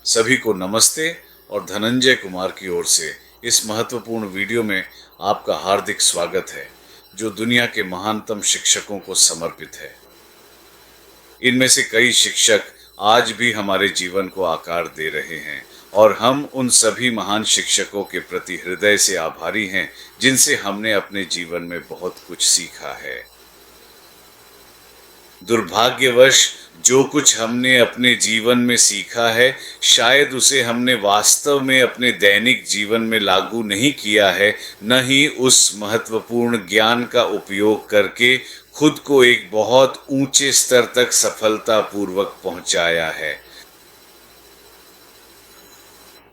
सभी को नमस्ते और धनंजय कुमार की ओर से इस महत्वपूर्ण वीडियो में आपका हार्दिक स्वागत है, जो दुनिया के महानतम शिक्षकों को समर्पित है। इनमें से कई शिक्षक आज भी हमारे जीवन को आकार दे रहे हैं और हम उन सभी महान शिक्षकों के प्रति हृदय से आभारी हैं, जिनसे हमने अपने जीवन में बहुत कुछ सीखा है। दुर्भाग्यवश जो कुछ हमने अपने जीवन में सीखा है, शायद उसे हमने वास्तव में अपने दैनिक जीवन में लागू नहीं किया है, न ही उस महत्वपूर्ण ज्ञान का उपयोग करके खुद को एक बहुत ऊंचे स्तर तक सफलतापूर्वक पहुंचाया है।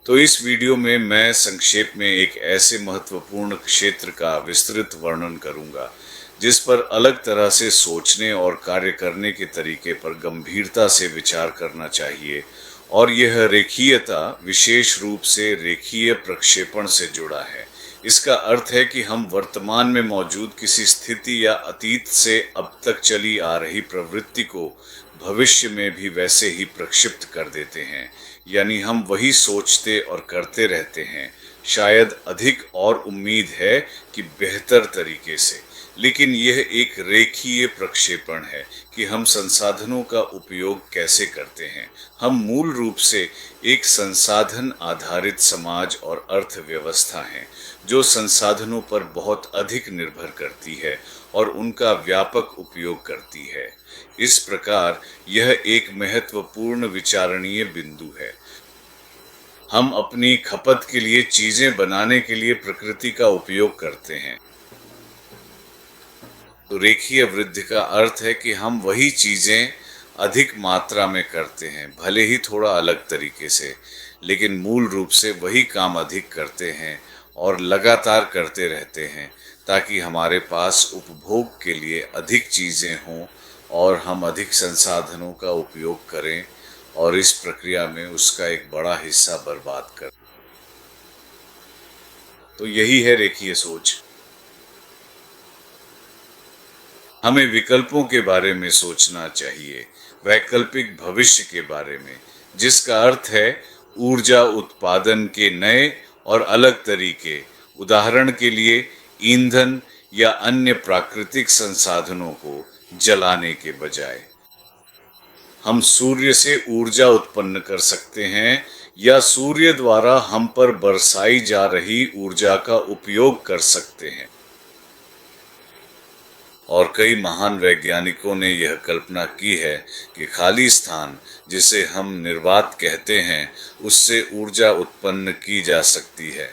तो इस वीडियो में मैं संक्षेप में एक ऐसे महत्वपूर्ण क्षेत्र का विस्तृत वर्णन करूंगा, जिस पर अलग तरह से सोचने और कार्य करने के तरीके पर गंभीरता से विचार करना चाहिए, और यह रेखीयता विशेष रूप से रेखीय प्रक्षेपण से जुड़ा है। इसका अर्थ है कि हम वर्तमान में मौजूद किसी स्थिति या अतीत से अब तक चली आ रही प्रवृत्ति को भविष्य में भी वैसे ही प्रक्षिप्त कर देते हैं, यानी हम वही सोचते और करते रहते हैं, शायद अधिक और उम्मीद है कि बेहतर तरीके से। लेकिन यह एक रेखीय प्रक्षेपण है कि हम संसाधनों का उपयोग कैसे करते हैं। हम मूल रूप से एक संसाधन आधारित समाज और अर्थव्यवस्था हैं, जो संसाधनों पर बहुत अधिक निर्भर करती है और उनका व्यापक उपयोग करती है। इस प्रकार यह एक महत्वपूर्ण विचारणीय बिंदु है। हम अपनी खपत के लिए चीजें बनाने के लिए प्रकृति का उपयोग करते हैं। तो रेखीय वृद्धि का अर्थ है कि हम वही चीजें अधिक मात्रा में करते हैं, भले ही थोड़ा अलग तरीके से, लेकिन मूल रूप से वही काम अधिक करते हैं और लगातार करते रहते हैं, ताकि हमारे पास उपभोग के लिए अधिक चीजें हों और हम अधिक संसाधनों का उपयोग करें और इस प्रक्रिया में उसका एक बड़ा हिस्सा बर्बाद करें। तो यही है रेखीय सोच। हमें विकल्पों के बारे में सोचना चाहिए, वैकल्पिक भविष्य के बारे में, जिसका अर्थ है ऊर्जा उत्पादन के नए और अलग तरीके। उदाहरण के लिए ईंधन या अन्य प्राकृतिक संसाधनों को जलाने के बजाय हम सूर्य से ऊर्जा उत्पन्न कर सकते हैं, या सूर्य द्वारा हम पर बरसाई जा रही ऊर्जा का उपयोग कर सकते हैं। और कई महान वैज्ञानिकों ने यह कल्पना की है कि खाली स्थान, जिसे हम निर्वात कहते हैं, उससे ऊर्जा उत्पन्न की जा सकती है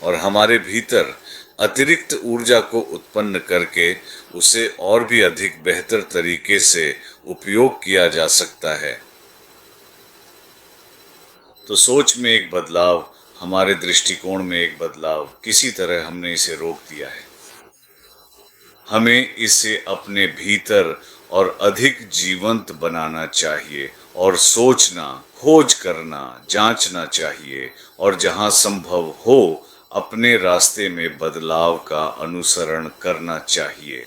और हमारे भीतर अतिरिक्त ऊर्जा को उत्पन्न करके उसे और भी अधिक बेहतर तरीके से उपयोग किया जा सकता है। तो सोच में एक बदलाव, हमारे दृष्टिकोण में एक बदलाव, किसी तरह हमने इसे रोक दिया है। हमें इसे अपने भीतर और अधिक जीवंत बनाना चाहिए और सोचना, खोज करना, जांचना चाहिए, और जहां संभव हो अपने रास्ते में बदलाव का अनुसरण करना चाहिए।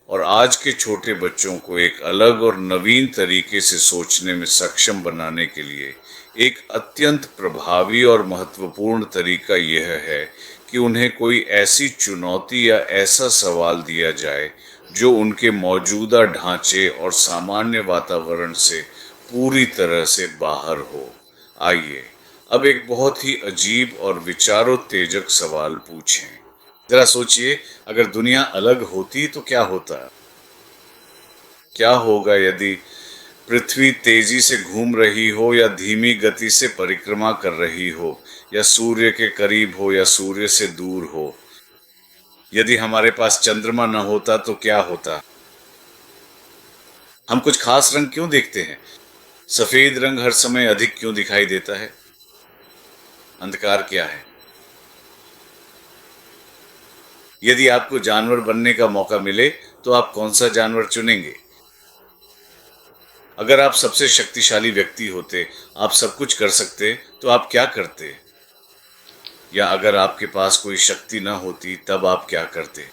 और आज के छोटे बच्चों को एक अलग और नवीन तरीके से सोचने में सक्षम बनाने के लिए एक अत्यंत प्रभावी और महत्वपूर्ण तरीका यह है कि उन्हें कोई ऐसी चुनौती या ऐसा सवाल दिया जाए जो उनके मौजूदा ढांचे और सामान्य वातावरण से पूरी तरह से बाहर हो। आइए अब एक बहुत ही अजीब और विचारोत्तेजक सवाल पूछें। जरा सोचिए, अगर दुनिया अलग होती तो क्या होता? क्या होगा यदि पृथ्वी तेजी से घूम रही हो या धीमी गति से परिक्रमा कर रही हो, या सूर्य के करीब हो या सूर्य से दूर हो? यदि हमारे पास चंद्रमा न होता तो क्या होता? हम कुछ खास रंग क्यों देखते हैं? सफेद रंग हर समय अधिक क्यों दिखाई देता है? अंधकार क्या है? यदि आपको जानवर बनने का मौका मिले तो आप कौन सा जानवर चुनेंगे? अगर आप सबसे शक्तिशाली व्यक्ति होते, आप सब कुछ कर सकते, तो आप क्या करते? या अगर आपके पास कोई शक्ति न होती तब आप क्या करते?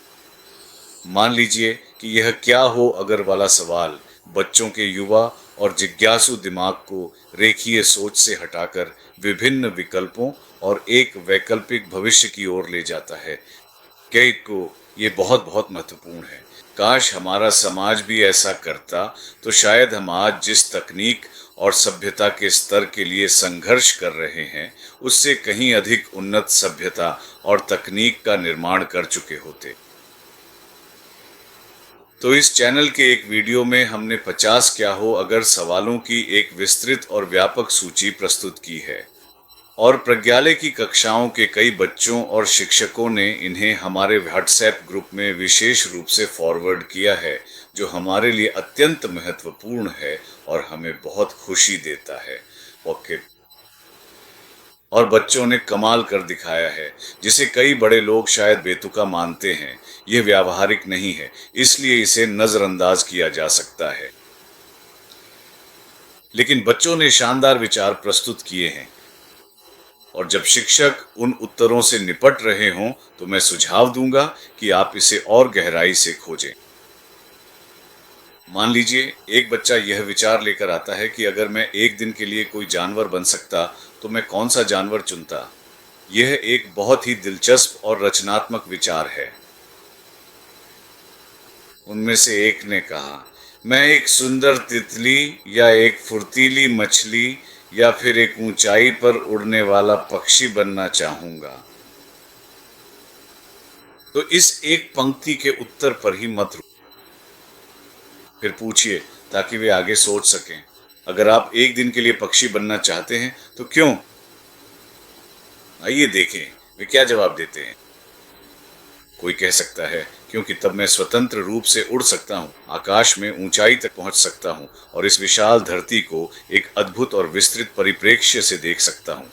मान लीजिए कि यह क्या हो अगर वाला सवाल बच्चों के युवा और जिज्ञासु दिमाग को रेखीय सोच से हटाकर विभिन्न विकल्पों और एक वैकल्पिक भविष्य की ओर ले जाता है। कई को ये बहुत बहुत महत्वपूर्ण है। काश हमारा समाज भी ऐसा करता तो शायद हम आज जिस तकनीक और सभ्यता के स्तर के लिए संघर्ष कर रहे हैं उससे कहीं अधिक उन्नत सभ्यता और तकनीक का निर्माण कर चुके होते। तो इस चैनल के एक वीडियो में हमने 50 क्या हो अगर सवालों की एक विस्तृत और व्यापक सूची प्रस्तुत की है और प्रज्ञालय की कक्षाओं के कई बच्चों और शिक्षकों ने इन्हें हमारे व्हाट्सएप ग्रुप में विशेष रूप से फॉरवर्ड किया है, जो हमारे लिए अत्यंत महत्वपूर्ण है और हमें बहुत खुशी देता है। ओके, और बच्चों ने कमाल कर दिखाया है जिसे कई बड़े लोग शायद बेतुका मानते हैं। यह व्यावहारिक नहीं है, इसलिए इसे नजरअंदाज किया जा सकता है, लेकिन बच्चों ने शानदार विचार प्रस्तुत किए हैं और जब शिक्षक उन उत्तरों से निपट रहे हों तो मैं सुझाव दूंगा कि आप इसे और गहराई से खोजें। मान लीजिए एक बच्चा यह विचार लेकर आता है कि अगर मैं एक दिन के लिए कोई जानवर बन सकता तो मैं कौन सा जानवर चुनता। यह एक बहुत ही दिलचस्प और रचनात्मक विचार है। उनमें से एक ने कहा, मैं एक सुंदर तितली या एक फुर्तीली मछली या फिर एक ऊंचाई पर उड़ने वाला पक्षी बनना चाहूंगा। तो इस एक पंक्ति के उत्तर पर ही मत रुकिए, फिर पूछिए ताकि वे आगे सोच सकें। अगर आप एक दिन के लिए पक्षी बनना चाहते हैं तो क्यों? आइए देखें वे क्या जवाब देते हैं। कोई कह सकता है क्योंकि तब मैं स्वतंत्र रूप से उड़ सकता हूँ, आकाश में ऊंचाई तक पहुंच सकता हूँ और इस विशाल धरती को एक अद्भुत और विस्तृत परिप्रेक्ष्य से देख सकता हूँ।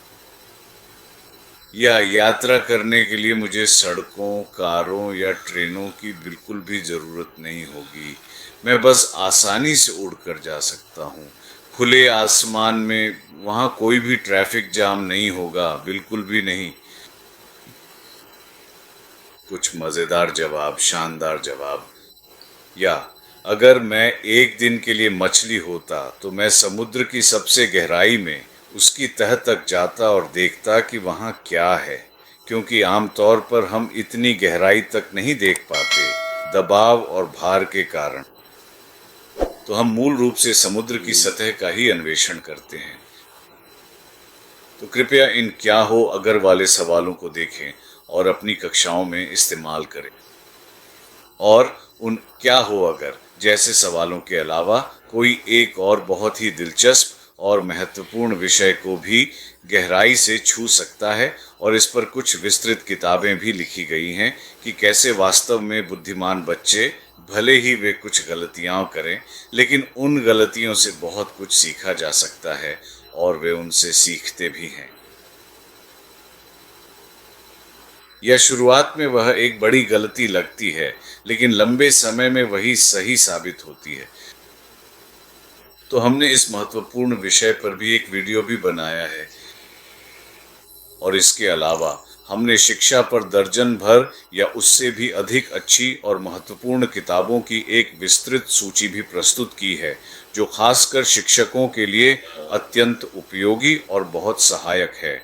यह यात्रा करने के लिए मुझे सड़कों, कारों या ट्रेनों की बिल्कुल भी जरूरत नहीं होगी। मैं बस आसानी से उड़कर जा सकता हूँ खुले आसमान में। वहाँ कोई भी ट्रैफिक जाम नहीं होगा, बिल्कुल भी नहीं। कुछ मजेदार जवाब, शानदार जवाब। या अगर मैं एक दिन के लिए मछली होता तो मैं समुद्र की सबसे गहराई में उसकी तह तक जाता और देखता कि वहाँ क्या है, क्योंकि आमतौर पर हम इतनी गहराई तक नहीं देख पाते दबाव और भार के कारण। तो हम मूल रूप से समुद्र की सतह का ही अन्वेषण करते हैं। तो कृपया इन क्या हो अगर वाले सवालों को देखें और अपनी कक्षाओं में इस्तेमाल करें। और उन क्या हो अगर जैसे सवालों के अलावा कोई एक और बहुत ही दिलचस्प और महत्वपूर्ण विषय को भी गहराई से छू सकता है, और इस पर कुछ विस्तृत किताबें भी लिखी गई हैं कि कैसे वास्तव में बुद्धिमान बच्चे, भले ही वे कुछ गलतियां करें, लेकिन उन गलतियों से बहुत कुछ सीखा जा सकता है और वे उनसे सीखते भी हैं। यह शुरुआत में वह एक बड़ी गलती लगती है, लेकिन लंबे समय में वही सही साबित होती है। तो हमने इस महत्वपूर्ण विषय पर भी एक वीडियो भी बनाया है, और इसके अलावा हमने शिक्षा पर दर्जन भर या उससे भी अधिक अच्छी और महत्वपूर्ण किताबों की एक विस्तृत सूची भी प्रस्तुत की है, जो खासकर शिक्षकों के लिए अत्यंत उपयोगी और बहुत सहायक है।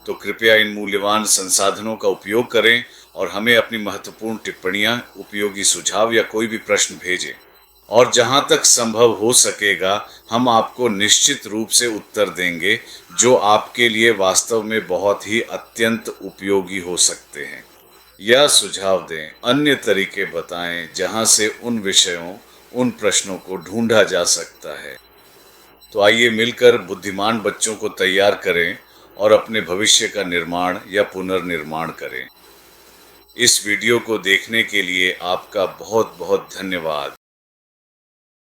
तो कृपया इन मूल्यवान संसाधनों का उपयोग करें और हमें अपनी महत्वपूर्ण टिप्पणियां, उपयोगी सुझाव या कोई भी प्रश्न भेजें, और जहां तक संभव हो सकेगा हम आपको निश्चित रूप से उत्तर देंगे जो आपके लिए वास्तव में बहुत ही अत्यंत उपयोगी हो सकते हैं। या सुझाव दें, अन्य तरीके बताएं जहां से उन विषयों, उन प्रश्नों को ढूंढा जा सकता है। तो आइए मिलकर बुद्धिमान बच्चों को तैयार करें और अपने भविष्य का निर्माण या पुनर्निर्माण करें। इस वीडियो को देखने के लिए आपका बहुत बहुत धन्यवाद।